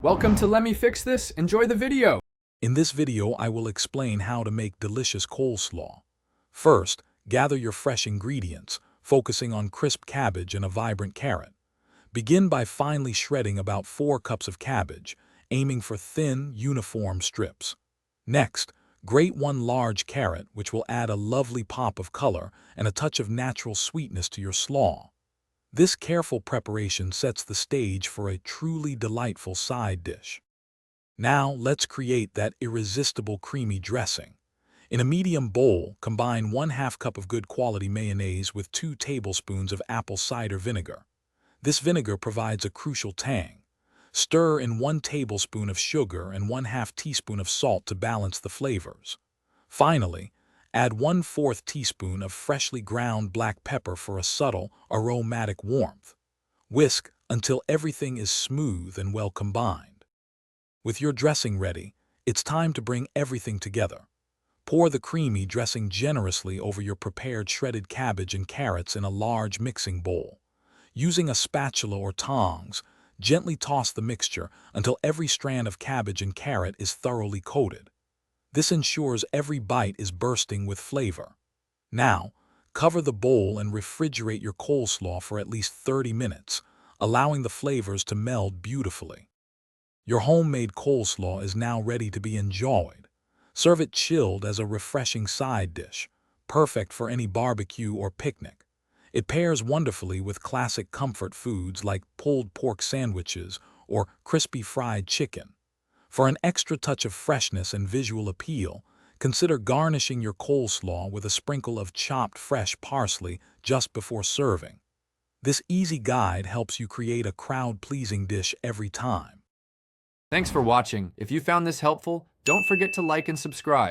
Welcome to Let Me Fix This. Enjoy the video. In this video, I will explain how to make delicious coleslaw. First, gather your fresh ingredients, focusing on crisp cabbage and a vibrant carrot. Begin by finely shredding about 4 cups of cabbage, aiming for thin, uniform strips. Next, grate 1 large carrot, which will add a lovely pop of color and a touch of natural sweetness to your slaw. This careful preparation sets the stage for a truly delightful side dish. Now, let's create that irresistible creamy dressing. In a medium bowl, combine 1/2 cup of good quality mayonnaise with 2 tablespoons of apple cider vinegar. This vinegar provides a crucial tang. Stir in 1 tablespoon of sugar and 1/2 teaspoon of salt to balance the flavors. Finally, add 1/4 teaspoon of freshly ground black pepper for a subtle, aromatic warmth. Whisk until everything is smooth and well combined. With your dressing ready, it's time to bring everything together. Pour the creamy dressing generously over your prepared shredded cabbage and carrots in a large mixing bowl. Using a spatula or tongs, gently toss the mixture until every strand of cabbage and carrot is thoroughly coated. This ensures every bite is bursting with flavor. Now, cover the bowl and refrigerate your coleslaw for at least 30 minutes, allowing the flavors to meld beautifully. Your homemade coleslaw is now ready to be enjoyed. Serve it chilled as a refreshing side dish, perfect for any barbecue or picnic. It pairs wonderfully with classic comfort foods like pulled pork sandwiches or crispy fried chicken. For an extra touch of freshness and visual appeal, consider garnishing your coleslaw with a sprinkle of chopped fresh parsley just before serving. This easy guide helps you create a crowd-pleasing dish every time. Thanks for watching. If you found this helpful, don't forget to like and subscribe.